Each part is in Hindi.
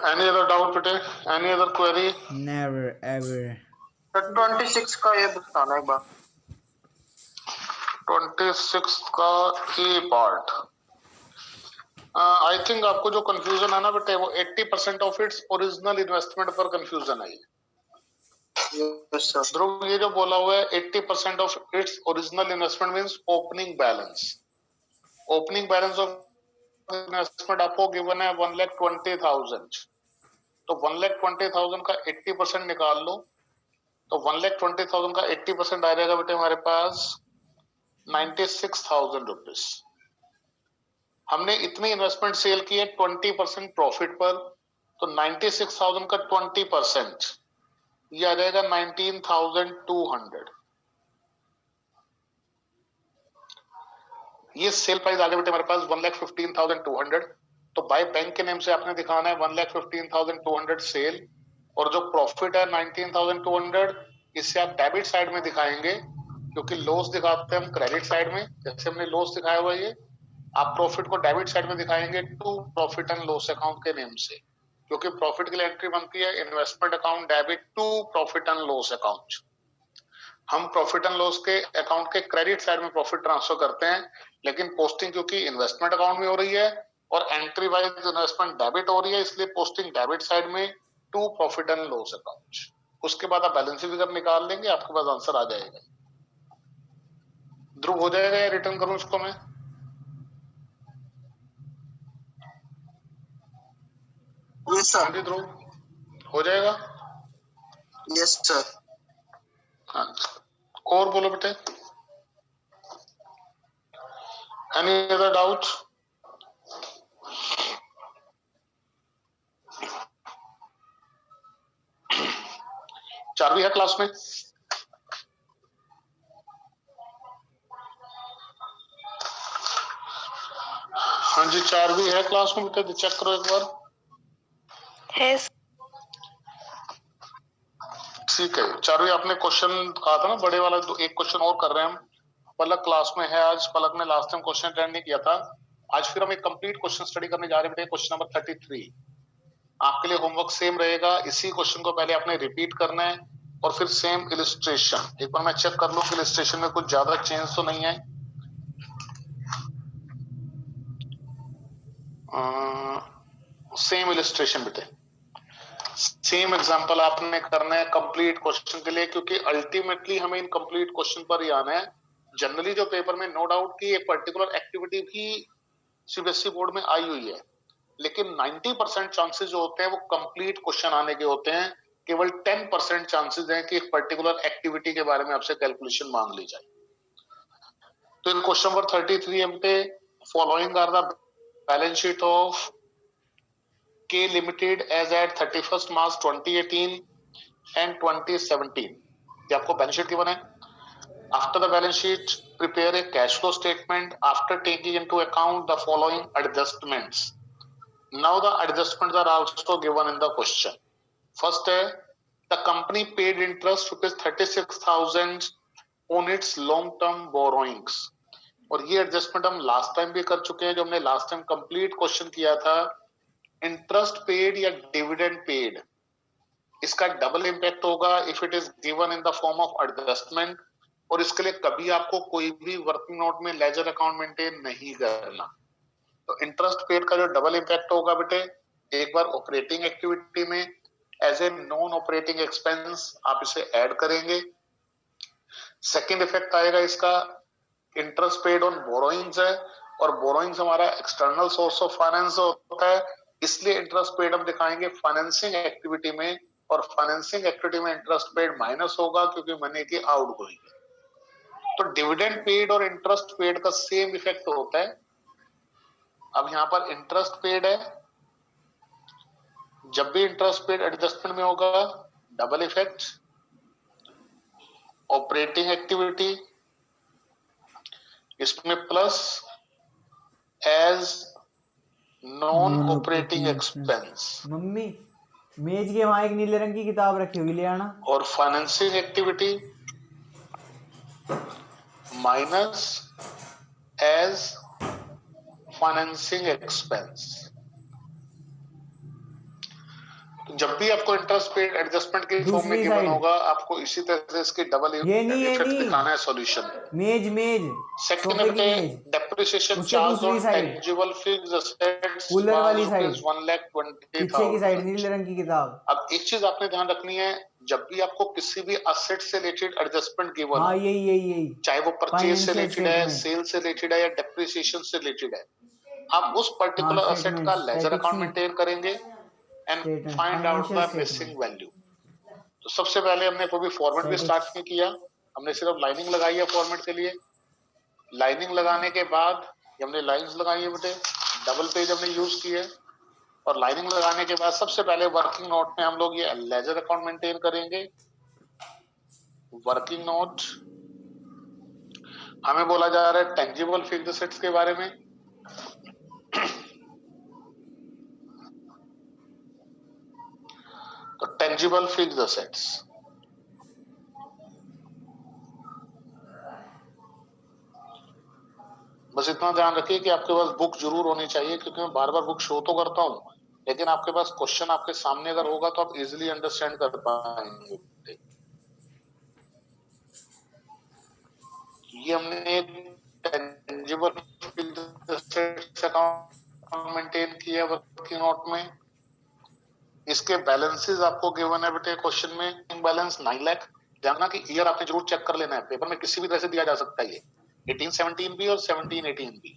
Any other doubt बेटे? Any other query? Never ever. 26 का ये बताना एक बार। 26 का ए पार्ट। आई थिंक आपको जो कंफ्यूजन है ना बेटे, वो 80% ऑफ इट्स ओरिजिनल इन्वेस्टमेंट पर कंफ्यूजन है। Yes sir. ध्रुव, ये जो बोला हुआ है 80% of its original investment means opening balance. Opening balance of investment आपको गिवन है 1,20,000। तो 1,20,000 का 80% निकाल लो, तो 1,20,000 का 80% आ जाएगा बेटे हमारे पास 96,000 रुपीज। हमने इतनी इन्वेस्टमेंट सेल की है 20% प्रॉफिट पर, तो 96,000 का 20% ये आ जाएगा 19,200। ये सेल प्राइस आ गया बेटे हमारे पास 1,15,200। तो बाय बैंक के नेम से आपने दिखाना है 1,15,200 सेल, और जो प्रॉफिट है 19,200, इससे आप डेबिट साइड में दिखाएंगे, क्योंकि लॉस दिखाते हैं हम क्रेडिट साइड में। जैसे हमने लॉस दिखाया हुआ है, ये आप प्रॉफिट को डेबिट साइड में दिखाएंगे to profit and loss account के नेम से, क्योंकि प्रॉफिट के लिए एंट्री बनती है investment account debit to profit and loss account. हम प्रॉफिट एंड लॉस के अकाउंट के क्रेडिट साइड में प्रॉफिट ट्रांसफर करते हैं, लेकिन पोस्टिंग क्योंकि इन्वेस्टमेंट अकाउंट में हो रही है और एंट्री वाइज इन्वेस्टमेंट डेबिट हो रही है, इसलिए पोस्टिंग डेबिट साइड में to profit and loss account. उसके बाद आप बैलेंस फिगर निकाल लेंगे, आपके पास आंसर आ जाएगा। ध्रुव, हो जाएगा या रिटर्न करूं इसको मैं? Yes sir. हाँ जी ध्रुव, हो जाएगा। Yes sir. हाँ, और बोलो बेटे, एनी अदर डाउट? चार भी है क्लास में? हाँ जी, चार भी है क्लास में बेटे, चेक करो एक बार। Yes. ठीक है, चारों आपने क्वेश्चन कहा था ना बड़े वाला, तो एक क्वेश्चन और कर रहे हैं हम। पलक क्लास में है आज, पलक ने लास्ट टाइम क्वेश्चन अटेंड नहीं किया था। आज फिर हम एक कंप्लीट क्वेश्चन स्टडी करने जा रहे हैं बेटे, क्वेश्चन नंबर 33। आपके लिए होमवर्क सेम रहेगा, इसी क्वेश्चन को पहले आपने रिपीट करना है और फिर सेम इलिस्ट्रेशन। एक बार मैं चेक कर लूं कि इलिस्ट्रेशन में कुछ ज्यादा चेंज तो नहीं है। सेम इलिस्ट्रेशन बेटे, सेम एग्जांपल आपने करना है कंप्लीट क्वेश्चन के लिए, क्योंकि अल्टीमेटली हमें इन कंप्लीट क्वेश्चन पर ही आना है। जनरली जो पेपर में नो डाउट की एक पर्टिकुलर एक्टिविटी भी सीबीएसई बोर्ड में आई हुई है, लेकिन 90% चांसेस जो होते हैं वो कंप्लीट क्वेश्चन आने के होते हैं। केवल 10% चांसेस हैं कि एक पर्टिकुलर एक्टिविटी के बारे में आपसे कैलकुलेशन मांग ली जाए। तो इन क्वेश्चन नंबर 33 पे following are the balance sheet of K Limited as at 31st March 2018 and 2017. ये आपको बैलेंस शीट गिवन है। After the balance sheet, prepare a cash flow statement after taking into account the following adjustments. Now the adjustments are also given in the question. First है, the company paid interest rupees 36,000 on its long-term borrowings. और ये एडजस्टमेंट हम लास्ट टाइम भी कर चुके हैं, जो हमने लास्ट टाइम कंप्लीट क्वेश्चन किया था। इंटरेस्ट पेड या डिविडेंड पेड, इसका डबल इंपैक्ट होगा if it is given in the form of adjustment, और इसके लिए कभी आपको कोई भी वर्किंग नोट में लेजर अकाउंट मेंटेन नहीं करना। तो इंटरेस्ट पेड का जो डबल इंपैक्ट होगा बेटे, एक बार ऑपरेटिंग एक्टिविटी में as a non operating expense आप इसे ऐड करेंगे। सेकेंड इफेक्ट आएगा इसका, इंटरेस्ट पेड ऑन बोरोइंग्स है, और बोरोइंग्स हमारा एक्सटर्नल सोर्स ऑफ फाइनेंस होता है, इसलिए इंटरेस्ट पेड हम दिखाएंगे फाइनेंसिंग एक्टिविटी में, और फाइनेंसिंग एक्टिविटी में इंटरेस्ट पेड माइनस होगा क्योंकि मनी की आउट गोइंग है। तो डिविडेंड पेड और इंटरेस्ट पेड का सेम इफेक्ट होता है। अब यहां पर इंटरेस्ट पेड है, जब भी इंटरेस्ट पेड एडजस्टमेंट में होगा डबल इफेक्ट। ऑपरेटिंग एक्टिविटी, इसमें plus as non operating expense. Mummy, मेज के वहां एक नीले रंग की किताब रखी हुई, ले आना। और financing activity minus as financing expense. जब भी आपको इंटरेस्ट पेड एडजस्टमेंट के फॉर्म में दूसरी गिवन साइड होगा, आपको इसी तरह से इसकी डबल ये इफेक्ट नहीं दिखाना है सॉल्यूशन। मेज मेज सेकंड सोफे की बेटे मेज डेप्रिसिएशन उसके चार्ज दूसरी on side tangible fixed assets cooler was वाली साइड रुपीस पीछे की साइड 1,20,000। नीले रंग की किताब। अब एक चीज आपने ध्यान रखनी है, जब भी आपको किसी भी असेट से रिलेटेड एडजस्टमेंट गिवन हाँ हो, यही चाहे वो परचेज से फाइनेंशियल रिलेटेड है, स्टेटमेंट। सेल से रिलेटेड है या डेप्रिसिएशन से रिलेटेड है, आप उस हाँ पर्टिकुलर असेट स्टेटमेंट का ledger static account sheet maintain करेंगे and statement find out financial the statement missing value. तो सबसे पहले हमने कोई फॉर्मेट भी स्टैटिक स्टार्ट नहीं किया, हमने सिर्फ लाइनिंग लगाई है फॉर्मेट के लिए। लाइनिंग लगाने के बाद ये हमने लाइंस लगाई है बेटे, डबल पेज हमने यूज की है, और लाइनिंग लगाने के बाद सबसे पहले वर्किंग नोट में हम लोग ये लेजर अकाउंट मेंटेन करेंगे। वर्किंग नोट हमें बोला जा रहा है टेंजिबल फिक्स्ड एसेट्स के बारे में। तो टेंजिबल फिक्स्ड एसेट्स बस इतना ध्यान रखिए कि आपके पास बुक जरूर होनी चाहिए, क्योंकि मैं बार बार बुक शो तो करता हूं, लेकिन आपके पास क्वेश्चन आपके सामने अगर होगा तो आप इजीली अंडरस्टैंड कर पाएंगे। ये हमने tangible fixed assets account maintain किया है वर्किंग नोट में। इसके बैलेंसेस आपको गिवन है बेटे क्वेश्चन में। बैलेंस 9 लाख, जानना कि ईयर आपने जरूर चेक कर लेना है, पेपर में किसी भी तरह से दिया जा सकता है ये 18-17 भी और 17-18 भी।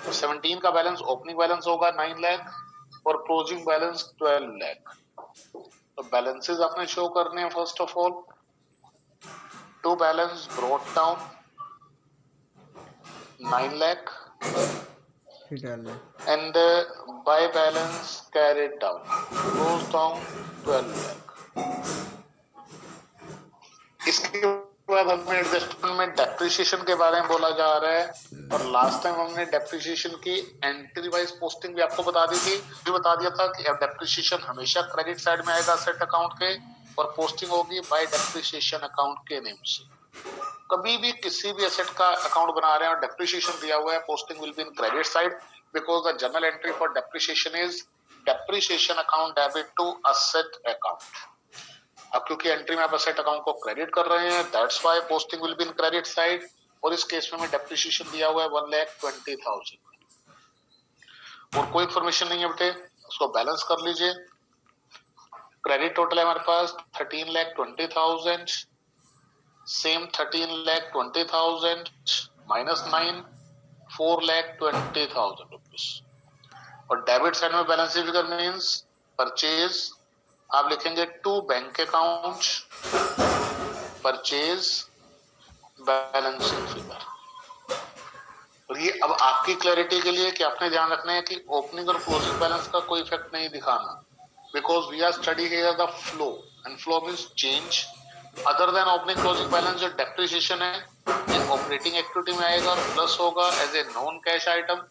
तो 17 का बैलेंस ओपनिंग बैलेंस होगा 9 लाख और क्लोजिंग बैलेंस 12 लाख। तो बैलेंसेस आपने शो करने हैं। First of all to balance brought down 9 lakh and by balance carried down goes down 12 lakh। इसके बाद हमें एडजस्टमेंट में डेप्रिसिएशन के बारे में बोला जा रहा है, और लास्ट टाइम हमने डेप्रिसिएशन की एंट्री वाइज पोस्टिंग भी आपको बता दी थी। ये बता दिया था कि डेप्रिसिएशन हमेशा क्रेडिट साइड में आएगा असेट अकाउंट के, और पोस्टिंग होगी बाय डेप्रिसिएशन अकाउंट के नेम से। कभी भी किसी भी एसेट का अकाउंट बना रहे हैं और डेप्रिसिएशन दिया हुआ है, posting will be in credit side because the general entry for depreciation is depreciation account debit to asset account. अब क्योंकि एंट्री में आप असेट अकाउंट को क्रेडिट कर रहे हैं, that's why posting will be in credit side. और इस केस में हमें डेप्रिसिएशन दिया हुआ है 1,20,000 और कोई इन्फॉर्मेशन नहीं है बेटे, उसको बैलेंस कर लीजिए। क्रेडिट टोटल है हमारे पास 13,20,000, सेम 13,20,000 माइनस 9 4,20,000 रुपीज। और डेबिट साइड में बैलेंस फिगर मींस परचेज आप लिखेंगे to bank account purchase balancing figure. और ये अब आपकी क्लैरिटी के लिए कि आपने ध्यान रखना है कि ओपनिंग और क्लोजिंग बैलेंस का कोई इफेक्ट नहीं दिखाना, because we are study here the flow and flow means change. Other than opening closing balance जो डेप्रिसिएशन है ये ऑपरेटिंग एक्टिविटी में आएगा और प्लस होगा as a non cash item,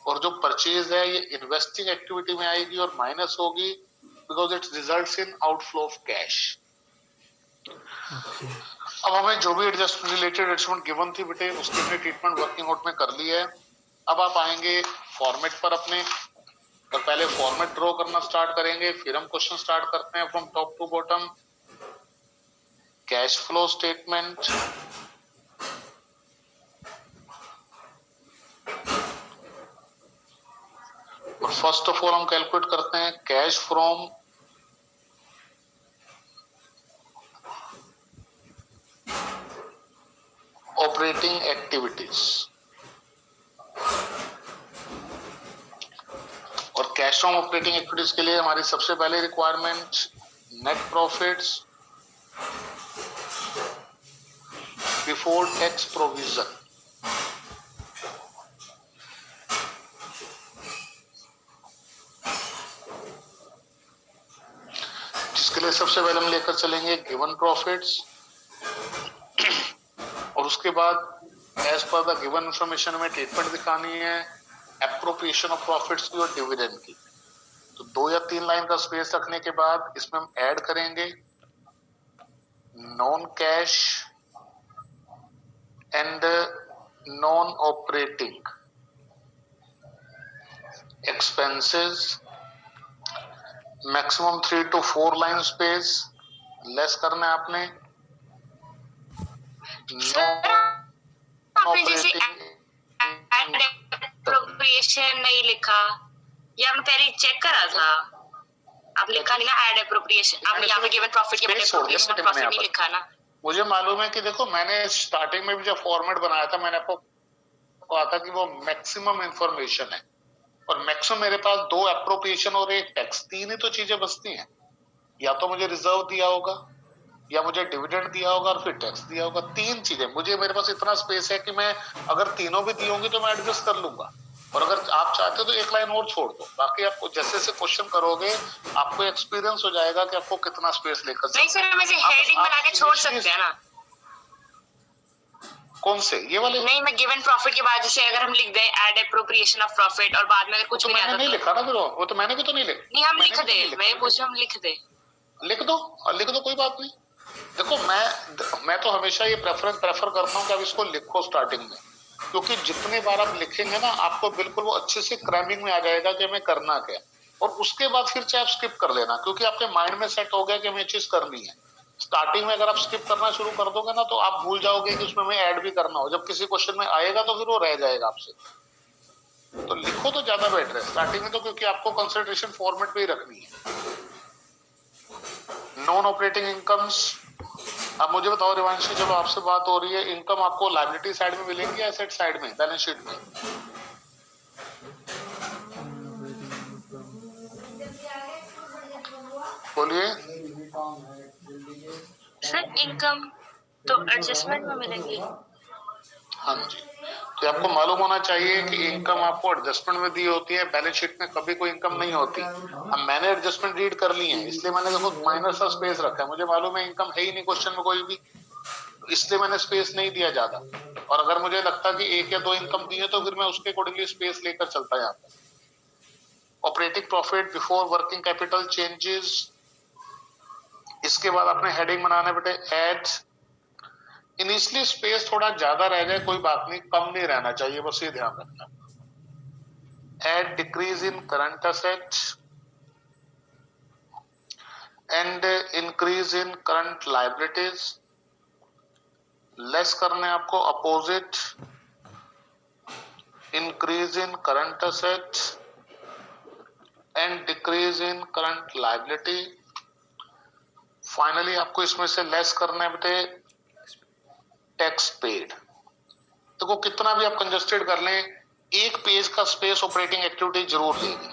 और जो परचेज है ये इन्वेस्टिंग एक्टिविटी में आएगी और माइनस होगी because it results in outflow of cash. अब हमें जो भी एडजस्टमेंट रिलेटेड एडजस्टमेंट गिवन थी बेटे उसकी हमने ट्रीटमेंट वर्किंग नोट में कर ली है। अब आप आएंगे फॉर्मेट पर अपने, तो पहले फॉर्मेट ड्रॉ करना स्टार्ट करेंगे, फिर हम क्वेश्चन स्टार्ट करते हैं from top to bottom. Cash flow statement, और फर्स्ट ऑफ ऑल हम कैलकुलेट करते हैं कैश फ्रॉम ऑपरेटिंग एक्टिविटीज। और कैश फ्रॉम ऑपरेटिंग एक्टिविटीज के लिए हमारी सबसे पहले requirement net profits before tax provision. जिसके लिए सबसे पहले हम लेकर चलेंगे गिवन प्रॉफिट्स, और उसके बाद as per the given information में ट्रीटमेंट दिखानी है एप्रोप्रिएशन ऑफ प्रॉफिट्स की और डिविडेंड की। तो 2 या 3 लाइन का स्पेस रखने के बाद इसमें हम ऐड करेंगे non cash and non operating expenses maximum 3 to 4 line space less करना है आपने। आपने जैसे एप्रोप्रिएशन नहीं लिखा, ये हमने पहले चेक करा था। आप लिखा नहीं ना एड एप्रोप्रिएशन, आपने यहाँ पे गिवन प्रॉफिट के बाद एप्रोप्रिएशन ऑफ प्रॉफिट नहीं लिखा ना। मुझे मालूम है कि देखो मैंने स्टार्टिंग में भी जब फॉर्मेट बनाया था मैंने आपको कहा था कि वो मैक्सिमम इंफॉर्मेशन है, और मैक्सिमम मेरे पास 2 एप्रोप्रिएशन और 1 टैक्स, 3 ही तो चीजें बचती हैं। या तो मुझे रिजर्व दिया होगा, या मुझे डिविडेंड दिया होगा, और फिर टैक्स दिया होगा। 3 चीजें। मुझे मेरे पास इतना स्पेस है कि मैं अगर तीनों भी दी होंगी तो मैं एडजस्ट कर लूंगा, और अगर आप चाहते हो तो 1 लाइन और छोड़ दो। बाकी आपको जैसे जैसे क्वेश्चन करोगे आपको एक्सपीरियंस हो जाएगा कि आपको कितना स्पेस लेकर नहीं सर, हम ऐसे हेडिंग बना के छोड़ सकते हैं ना। कौन से ये वाले? नहीं, मैं गिवन प्रॉफिट के बाद जैसे अगर हम लिख दें एड एप्रोप्रिएशन ऑफ प्रॉफिट और बाद में अगर कुछ भी नहीं आता नहीं लिखा ना फिर वो तो मैंने भी तो नहीं लिखा। नहीं, हम लिख दे, मैं पूछ रहा हूं, हम लिख दे। लिख दो कोई बात नहीं। देखो मैं तो हमेशा ये प्रेफर करता हूँ कि आप इसको लिखो स्टार्टिंग में, क्योंकि जितने बार आप लिखेंगे ना आपको बिल्कुल वो अच्छे से क्रैमिंग में आ जाएगा कि हमें करना क्या, और उसके बाद फिर चाहे आप स्किप कर लेना, क्योंकि आपके माइंड में सेट हो गया कि हमें ये चीज करनी है। स्टार्टिंग में अगर आप स्किप करना शुरू कर दोगे ना तो आप भूल जाओगे कि उसमें हमें ऐड भी करना हो। जब किसी क्वेश्चन में आएगा तो फिर वो रह जाएगा आपसे। तो लिखो तो ज्यादा बेटर है स्टार्टिंग में, तो क्योंकि आपको कंसंट्रेशन फॉर्मेट पे ही रखनी है। Non operating incomes. अब मुझे बताओ रिवांशी, चलो आपसे बात हो रही है, इनकम आपको लायबिलिटी साइड में मिलेंगी या एसेट साइड में, बैलेंस शीट में? बोलिए सर इनकम तो एडजस्टमेंट में मिलेंगी। हाँ जी, तो आपको मालूम होना चाहिए कि इनकम आपको एडजस्टमेंट में दी होती है, बैलेंस शीट में कभी कोई इनकम नहीं होती। अब मैंने एडजस्टमेंट रीड कर ली है, इसलिए मैंने देखो माइनर सा स्पेस रखा है। मुझे मालूम है इनकम है ही नहीं क्वेश्चन में कोई भी, इसलिए मैंने स्पेस नहीं दिया ज्यादा। और अगर मुझे लगता कि 1 या 2 इनकम दी है तो फिर मैं उसके अकॉर्डिंगली स्पेस लेकर चलता यहाँ पर। Operating profit before working capital changes, इसके बाद आपने हेडिंग बनाना बेटे ऐड। इनिशियली स्पेस थोड़ा ज्यादा रह जाए कोई बात नहीं, कम नहीं रहना चाहिए, बस ये ध्यान रखना। Add decrease in current assets and increase in current liabilities. Less करने आपको opposite, increase in current assets and decrease in current liability. Finally आपको इसमें से लेस करना है बेटे टैक्स पेड। देखो कितना भी आप कंजस्टेड कर लें, 1 पेज का स्पेस ऑपरेटिंग एक्टिविटी जरूर लेगी।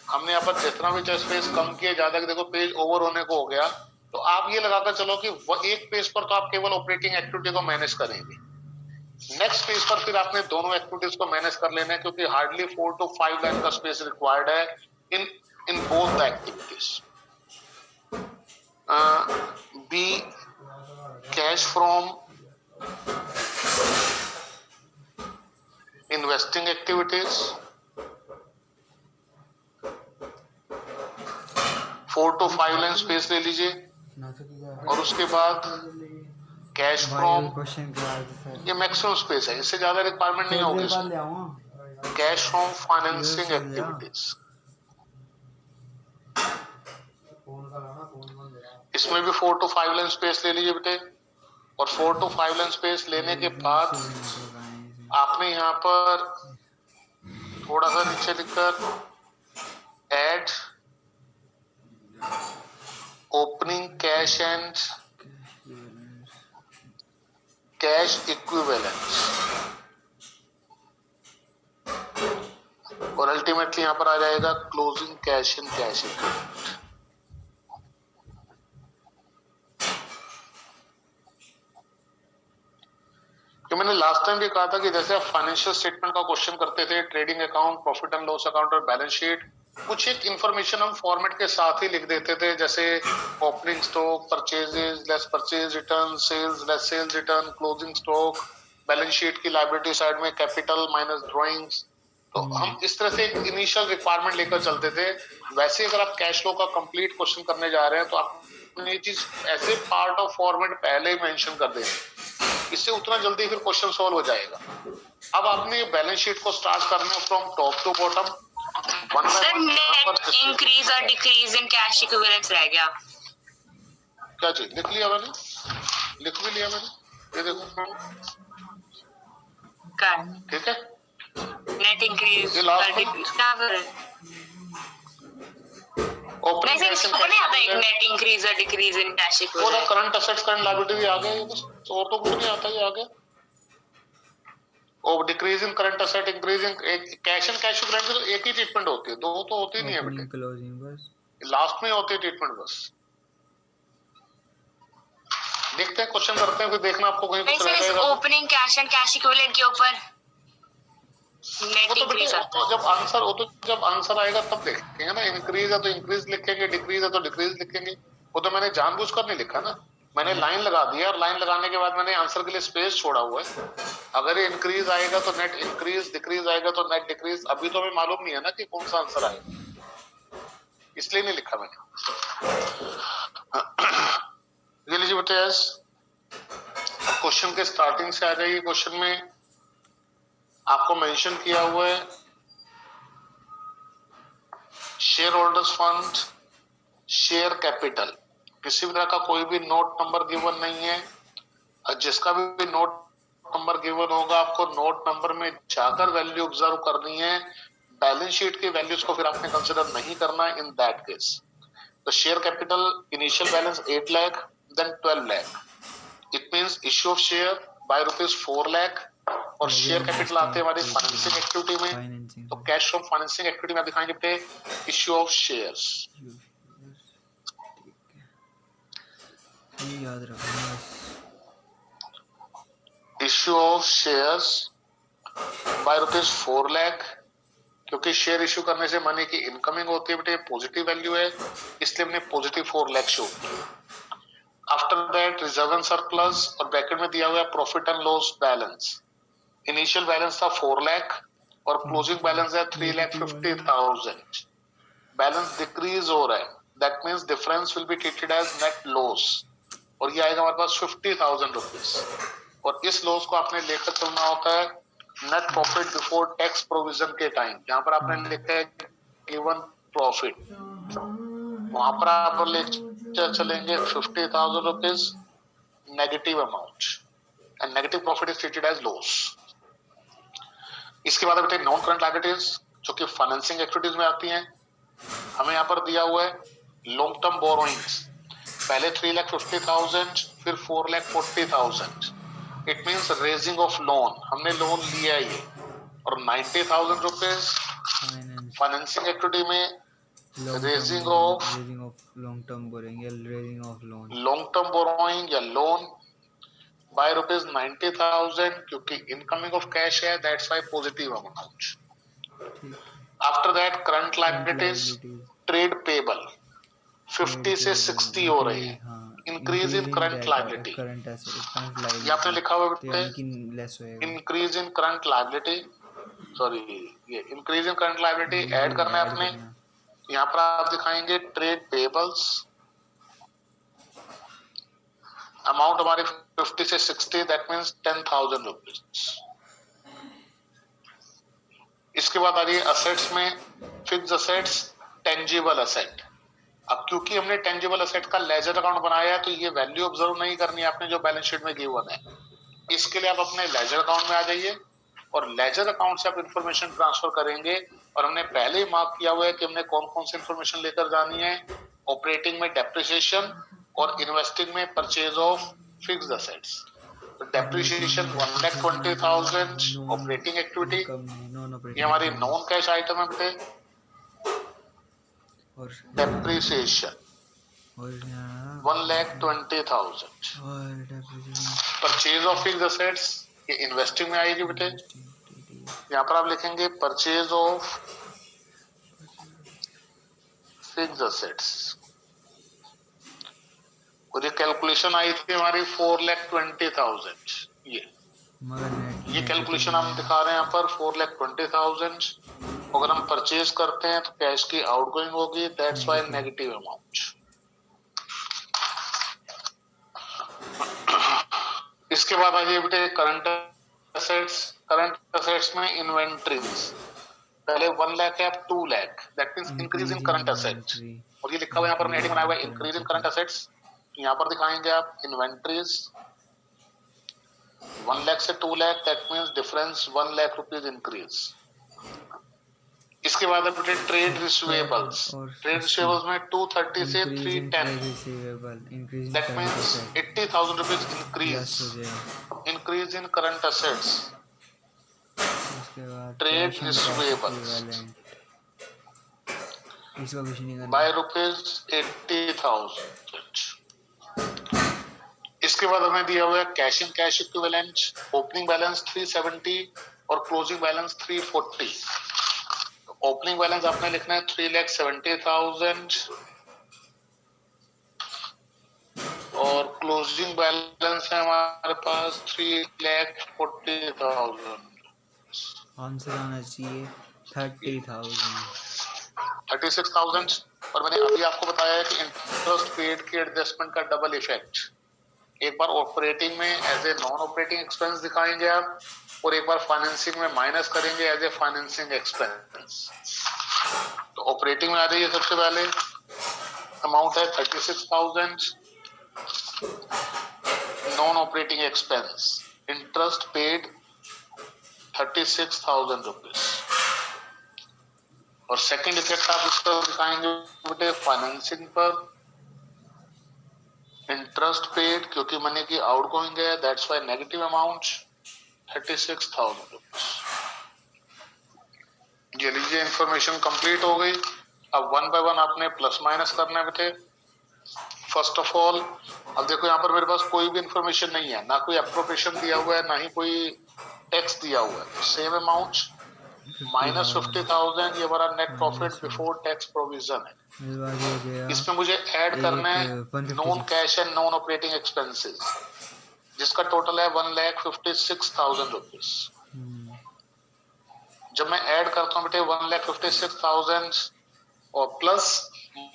हमने यहाँ पर जितना भी स्पेस कम किया, ज्यादा देखो पेज ओवर होने को हो गया, तो आप ये लगाकर चलो कि 1 पेज पर तो आप केवल ऑपरेटिंग एक्टिविटी को मैनेज करेंगे। नेक्स्ट पेज पर फिर आपने दोनों एक्टिविटीज को मैनेज कर लेना है, क्योंकि हार्डली 4 to 5 लाइन का स्पेस रिक्वायर्ड है in both the activities. B cash from investing activities, 4 to 5 line space ले लीजिए, और उसके बाद कैश फ्रॉम, ये मैक्सिमम स्पेस है, इससे ज्यादा रिक्वायरमेंट नहीं होगी इसमें। कैश फ्रॉम फाइनेंसिंग एक्टिविटीज, इसमें भी 4 to 5 लाइन स्पेस ले लीजिए बेटे, और 4 to 5 लाइन स्पेस लेने के बाद आपने यहाँ पर थोड़ा सा नीचे लिखकर add opening cash and cash equivalence, और अल्टीमेटली यहाँ पर आ जाएगा closing cash and cash equivalent. कि मैंने लास्ट टाइम भी कहा था कि जैसे आप फाइनेंशियल स्टेटमेंट का क्वेश्चन करते थे, trading account, profit and loss account और बैलेंस शीट, कुछ एक इंफॉर्मेशन हम फॉर्मेट के साथ ही लिख देते थे, जैसे opening stock, purchases less purchase return, sales less sales return, closing stock, balance sheet की लायबिलिटी साइड में कैपिटल माइनस ड्रॉइंग्स। तो हम इस तरह से एक इनिशियल रिक्वायरमेंट लेकर चलते थे। वैसे अगर आप कैश फ्लो का कंप्लीट क्वेश्चन करने जा रहे हैं तो आप ये चीज ऐसे पार्ट ऑफ फॉर्मेट पहले ही मेंशन कर दें, इससे उतना जल्दी फिर क्वेश्चन सॉल्व हो जाएगा। अब आपने बैलेंस शीट को स्टार्ट करना है from top to bottom. Sir net increase और डिक्रीज इन कैश इक्विवेलेंट्स रह गया। क्या चीज लिख लिया मैंने, लिख भी लिया मैंने, ये देखो का ठीक है। नेट इंक्रीज ये और last डिक्रीज क्या पर ओपनिंग वैसे इसको नहीं आता एक नेट इंक्रीज और डिक्रीज इन कैश वो equivalent. Current assets current liability आ गया, ये बस और तो कुछ नहीं आता, ये आ गया। और decrease in current asset, increase in cash and cash equivalent की तो एक ही ट्रीटमेंट होती है, दो तो होती नहीं है बेटे, ओपनिंग क्लोजिंग बस। लास्ट में होती है ट्रीटमेंट बस। देखते हैं क्वेश्चन करते हैं, फिर देखना आपको कहीं कुछ वैसे इस रहेगा। Opening cash and cash equivalent के ऊपर वो नेट तो इंक्रीज आता बेटे है। जब आंसर वो तो जब आंसर आएगा तब देखेंगे ना, इंक्रीज है तो इंक्रीज लिखेंगे, डिक्रीज है तो डिक्रीज लिखेंगे। वो तो मैंने जानबूझकर नहीं लिखा ना, मैंने लाइन लगा दिया और लाइन लगाने के बाद मैंने आंसर के लिए स्पेस छोड़ा हुआ है। अगर ये इंक्रीज आएगा तो नेट इंक्रीज, डिक्रीज आएगा तो नेट डिक्रीज। अभी तो हमें मालूम नहीं है ना कि कौन सा आंसर आएगा, इसलिए नहीं लिखा मैंने। ये लीजिए बेटे यस, क्वेश्चन के स्टार्टिंग से आ जाइए। क्वेश्चन में आपको मेंशन किया हुआ है share holders fund, share capital, किसी भी तरह का कोई भी नोट नंबर गिवन नहीं है। और जिसका भी नोट नंबर गिवन होगा आपको नोट नंबर में जाकर वैल्यू ऑब्जर्व करनी है, बैलेंस शीट की वैल्यूज को फिर आपने कंसिडर नहीं करना है इन दैट केस। तो share capital initial balance 8 lakh, then 12 lakh, it means issue of share by ₹4 lakh. और शेयर कैपिटल आते हैं हमारी फाइनेंसिंग एक्टिविटी में, फाइनेंसिंग तो कैश फ्रॉम फाइनेंसिंग एक्टिविटी में दिखाएंगे बेटे इश्यू ऑफ शेयर्स। ये याद रखना। Issue of shares by ₹4 lakh, क्योंकि शेयर इश्यू करने से मनी की इनकमिंग होती है बेटे, पॉजिटिव वैल्यू है, इसलिए हमने पॉजिटिव 4 लाख शो किया। After that reserve and surplus और ब्रैकेट में दिया हुआ है profit and loss balance. Initial balance था 4 लाख और क्लोजिंग बैलेंस है 3,50,000। बैलेंस डिक्रीज हो रहा है, that means difference will be treated as net loss, और ये आएगा हमारे पास 50,000 रुपीज। और इस लॉस को आपने लेकर चलना होता है net profit before tax provision के टाइम। यहाँ पर आपने लिखा है गिवन प्रॉफिट, वहां पर आप लेकर चलेंगे 50,000 rupees negative amount, and negative profit is treated as loss. इसके बाद बेटे नॉन करंट लायबिलिटीज जो कि फाइनेंसिंग एक्टिविटीज में आती हैं। हमें यहाँ पर दिया हुआ है लॉन्ग टर्म बोरोइंग्स, पहले 3,50,000 फिर 4,40,000, it means raising of loan, हमने लोन लिया है ये, और 90,000 रुपीज फाइनेंसिंग एक्टिविटी में raising of long term borrowing या raising of loan, long term borrowing या लोन बाय ₹90,000, क्योंकि इनकमिंग ऑफ कैश है, that's why positive amount. After that current liabilities, trade payable 50 से 60 हो रही है, increase in current liability, current asset ये आपने लिखा हुआ है लेस होएगा। Increase in current liability, sorry ये increase in current liability add करना है आपने। यहाँ पर आप दिखाएंगे ट्रेड पेबल्स, अमाउंट हमारी 50 से 60, दैट मींस 10,000 रुपीज। इसके बाद आ रही है असेट्स में फिक्स्ड असेट्स, टेंजिबल असेट। अब क्योंकि हमने टेंजिबल असेट का लेजर अकाउंट बनाया है तो ये वैल्यू ऑब्जर्व नहीं करनी है आपने जो बैलेंस शीट में गिवन है। इसके लिए आप अपने लेजर अकाउंट में आ जाइए और लेजर अकाउंट से आप इंफॉर्मेशन ट्रांसफर करेंगे। और हमने पहले ही मार्क किया हुआ है कि हमने कौन कौन सी इंफॉर्मेशन लेकर जानी है। ऑपरेटिंग में डेप्रिसिएशन और इन्वेस्टिंग में परचेज ऑफ फिक्स्ड असेट्स। तो डेप्रिसिएशन 1,20,000 ऑपरेटिंग एक्टिविटी, ये हमारी नॉन कैश आइटम है बेटे। Depreciation 1,20,000। Purchase of fixed assets ये इन्वेस्टिंग में आएगी बेटे। यहाँ पर आप लिखेंगे परचेज ऑफ फिक्स्ड असेट्स, और ये कैलकुलेशन आई थी हमारी 4,20,000। ये कैलकुलेशन हम दिखा रहे हैं यहाँ पर 4,20,000। अगर हम परचेज करते हैं तो कैश की आउटगोइंग होगी, दैट्स व्हाई नेगेटिव अमाउंट। इसके बाद आ जाइए बेटे करंट असेट्स। करंट असेट्स में इन्वेंट्रीज, पहले 1 लाख है अब 2 lakh, that means increase in current assets. और ये लिखा हुआ है यहाँ पर हेडिंग बनाया हुआ है इंक्रीज इन करंट असेट्स। यहाँ पर दिखाएंगे आप इन्वेंट्रीज 1 लाख से 2 lakh, that means difference 1 lakh rupees increase. इसके बाद अपने ट्रेड रिसीवेबल्स, ट्रेड रिसीवेबल्स में 230 से 310, that means 80,000 rupees increase in current assets. Trade receivables by rupees 80,000। इसके बाद हमें दिया हुआ है cash in cash equivalent, opening balance 370 और क्लोजिंग बैलेंस 340। ओपनिंग बैलेंस आपने लिखना है 3,70,000 और क्लोजिंग बैलेंस है हमारे पास 3,40,000। आंसर आना चाहिए 36,000। और मैंने अभी आपको बताया है कि इंटरेस्ट पेड के एडजस्टमेंट का डबल इफेक्ट, एक बार ऑपरेटिंग में as a non operating expense दिखाएंगे आप और एक बार फाइनेंसिंग में माइनस करेंगे एज ए फाइनेंसिंग एक्सपेंस। तो ऑपरेटिंग में आ जाइए, सबसे पहले अमाउंट है 36,000। Non operating expense interest paid 36,000 rupees. और सेकंड इफेक्ट आप इसका दिखाएंगे बेटे फाइनेंसिंग पर, इंटरेस्ट पेड क्योंकि मनी की आउटगोइंग है, that's why negative amount 36,000 rupees. ये लीजिए इंफॉर्मेशन कंप्लीट हो गई। अब वन बाय वन आपने प्लस माइनस करने में थे। फर्स्ट ऑफ ऑल अब देखो यहाँ पर मेरे पास कोई भी इंफॉर्मेशन नहीं है, ना कोई अप्रोप्रिएशन दिया हुआ है ना ही कोई टैक्स दिया हुआ है। सेम अमाउंट माइनस 50,000 ये हमारा net profit before tax provision है। इसमें मुझे ऐड करना है non cash and non operating expenses जिसका टोटल है 1,56,000 रुपीज। जब मैं ऐड करता हूँ बेटे 1,56,000 और प्लस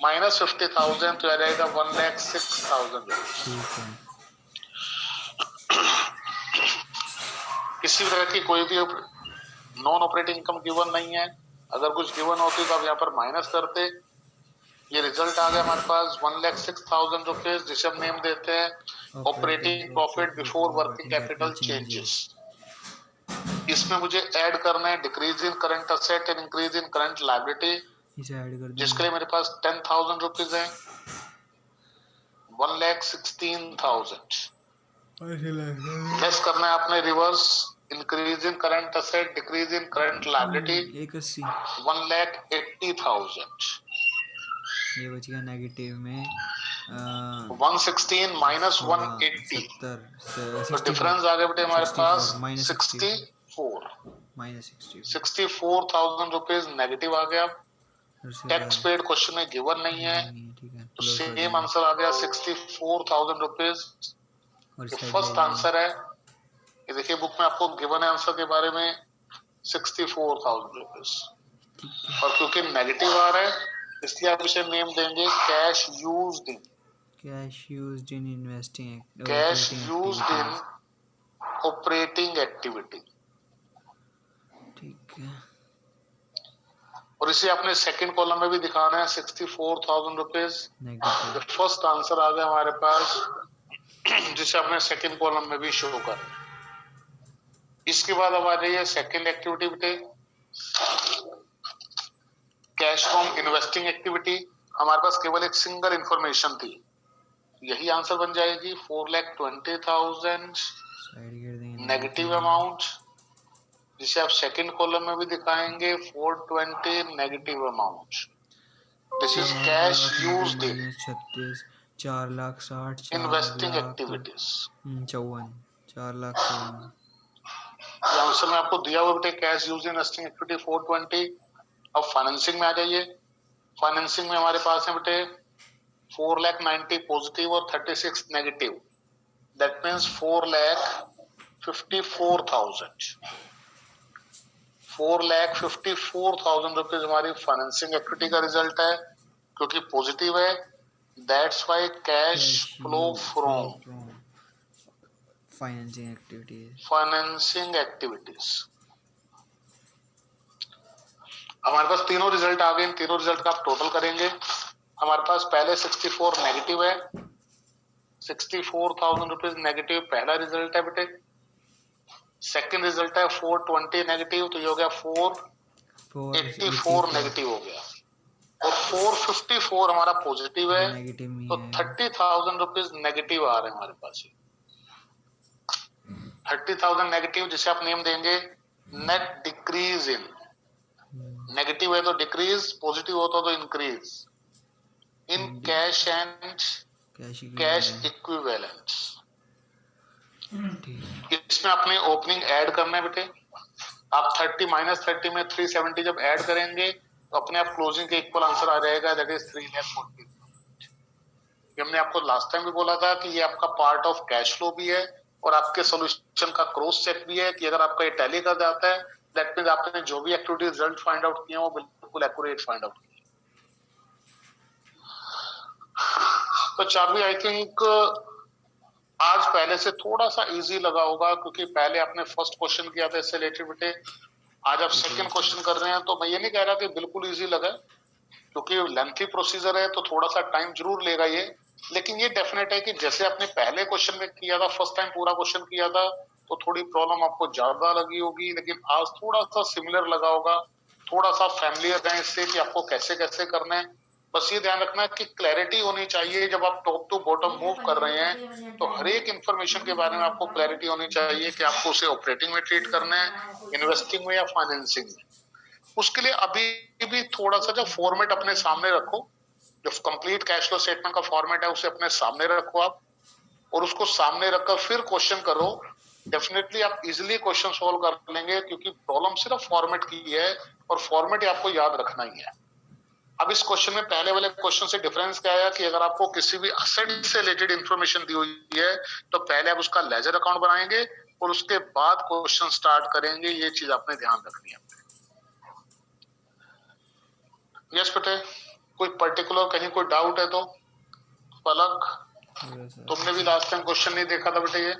माइनस 50,000 तो आ जाएगा 1,06,000 रुपीज। किसी तरह की कोई भी नॉन ऑपरेटिंग इनकम गिवन नहीं है। अगर कुछ गिवन होती तो आप यहाँ पर माइनस करते। ये रिजल्ट आ गया हमारे पास 1,06,000 रुपीज, जिसे हम नेम देते हैं operating profit before working capital changes. इसमें मुझे ऐड करना है decrease in current asset and increase in current liability, जिसके लिए मेरे पास 10,000 रुपीज है। 1,16,000 लेस करना है आपने reverse, increase in current asset decrease in current liability 1,80,000। ये बच गया नेगेटिव में 116 माइनस 180 तो डिफरेंस आ गया बेटे हमारे पास 64,000 रुपीज नेगेटिव आ गया। टैक्स पेड क्वेश्चन में गिवन नहीं है तो सेम आंसर आ गया 64,000 रुपीज। फर्स्ट आंसर है ये देखिए बुक में आपको गिवन है आंसर के बारे में 64,000 रुपीज। और क्योंकि नेगेटिव आ रहा है इसलिए आप इसे नेम देंगे cash used in investing, cash used in operating activity. ठीक है। और इसे आपने सेकंड कॉलम में भी दिखाना है 64,000 रुपीज। फर्स्ट आंसर आ गया हमारे पास जिसे आपने सेकंड कॉलम में भी शो कर। इसके बाद अब आ जाइए सेकंड एक्टिविटी बेटे कैश फ्रॉम इन्वेस्टिंग एक्टिविटी। हमारे पास केवल एक सिंगल इंफॉर्मेशन थी, यही आंसर बन जाएगी 4,20,000 नेगेटिव अमाउंट, जिसे आप सेकंड कॉलम में भी दिखाएंगे 420 negative amount. This is cash used in 4,60,000 investing activities. 4,54,000 answer में आपको दिया हुआ बेटे cash used in investing activity 420। अब फाइनेंसिंग में आ जाइए। फाइनेंसिंग में हमारे पास है बेटे 4,90,000 पॉजिटिव और 36 नेगेटिव, दैट मीन्स 4,54,000। 4,54,000 रुपीज हमारी फाइनेंसिंग एक्टिविटी का रिजल्ट है। क्योंकि पॉजिटिव है that's why cash flow from financing activities. हमारे पास तीनों रिजल्ट आ गए, इन तीनों रिजल्ट का आप टोटल करेंगे। हमारे पास पहले 64 नेगेटिव है, 64,000 रुपीज नेगेटिव पहला रिजल्ट है बेटे। सेकंड रिजल्ट है 420 नेगेटिव, तो ये हो गया 484 नेगेटिव हो गया, और 454 हमारा पॉजिटिव है, नेगेटिव में तो है। 30,000 रुपीज नेगेटिव आ रहे हैं हमारे पास। 30,000 नेगेटिव, जिसे आप नेम देंगे नेट डिक्रीज इन। नेगेटिव है तो डिक्रीज, पॉजिटिव होता तो increase in cash and cash equivalents. इसमें अपने ओपनिंग ऐड करना है बेटे। आप 30 माइनस 30 में 370 जब ऐड करेंगे तो अपने आप क्लोजिंग के इक्वल आंसर आ जाएगा, दैट इज 3,40,000। ये हमने आपको लास्ट टाइम भी बोला था कि ये आपका पार्ट ऑफ कैश फ्लो भी है और आपके सॉल्यूशन का क्रॉस चेक भी है कि अगर आपका ये टैली कर जाता है दैट मींस आपने जो भी एक्टिविटी रिजल्ट फाइंड आउट किए वो बिल्कुल एक्यूरेट फाइंड आउट किए। तो चाबी आई थिंक आज पहले से थोड़ा सा इजी लगा होगा, क्योंकि पहले आपने फर्स्ट क्वेश्चन किया था इससे रिलेटेड बेटे, आज आप सेकंड क्वेश्चन कर रहे हैं। तो मैं ये नहीं कह रहा कि बिल्कुल इजी लगा, क्योंकि लेंथी प्रोसीजर है तो थोड़ा सा टाइम जरूर लेगा ये, लेकिन ये डेफिनेट है कि जैसे आपने पहले क्वेश्चन में किया था, फर्स्ट टाइम पूरा क्वेश्चन किया था तो थोड़ी प्रॉब्लम आपको ज्यादा लगी होगी, लेकिन आज थोड़ा सा सिमिलर लगा होगा, थोड़ा सा फैमिलियर है इससे कि आपको कैसे कैसे करना है। बस ये ध्यान रखना कि क्लैरिटी होनी चाहिए। जब आप टॉप टू बॉटम मूव कर रहे हैं तो हर एक इंफॉर्मेशन के बारे में आपको क्लैरिटी होनी चाहिए कि आपको उसे ऑपरेटिंग में ट्रीट करना है, इन्वेस्टिंग में या फाइनेंसिंग में। उसके लिए अभी भी थोड़ा सा जो फॉर्मेट अपने सामने रखो, जो कंप्लीट कैश फ्लो स्टेटमेंट का फॉर्मेट है उसे अपने सामने रखो आप, और उसको सामने रखकर फिर क्वेश्चन करो। डेफिनेटली आप इजीली क्वेश्चन सॉल्व कर लेंगे, क्योंकि प्रॉब्लम सिर्फ फॉर्मेट की है और फॉर्मेट आपको याद रखना ही है। अब इस क्वेश्चन में पहले वाले क्वेश्चन से डिफरेंस क्या है कि अगर आपको किसी भी असेट से रिलेटेड इंफॉर्मेशन दी हुई है तो पहले आप उसका लेजर अकाउंट बनाएंगे और उसके बाद क्वेश्चन स्टार्ट करेंगे। ये चीज आपने ध्यान रखनी है। यस बेटे, कोई पर्टिकुलर कहीं कोई डाउट है तो? पलक, तुमने भी लास्ट टाइम क्वेश्चन नहीं देखा था बेटे ये?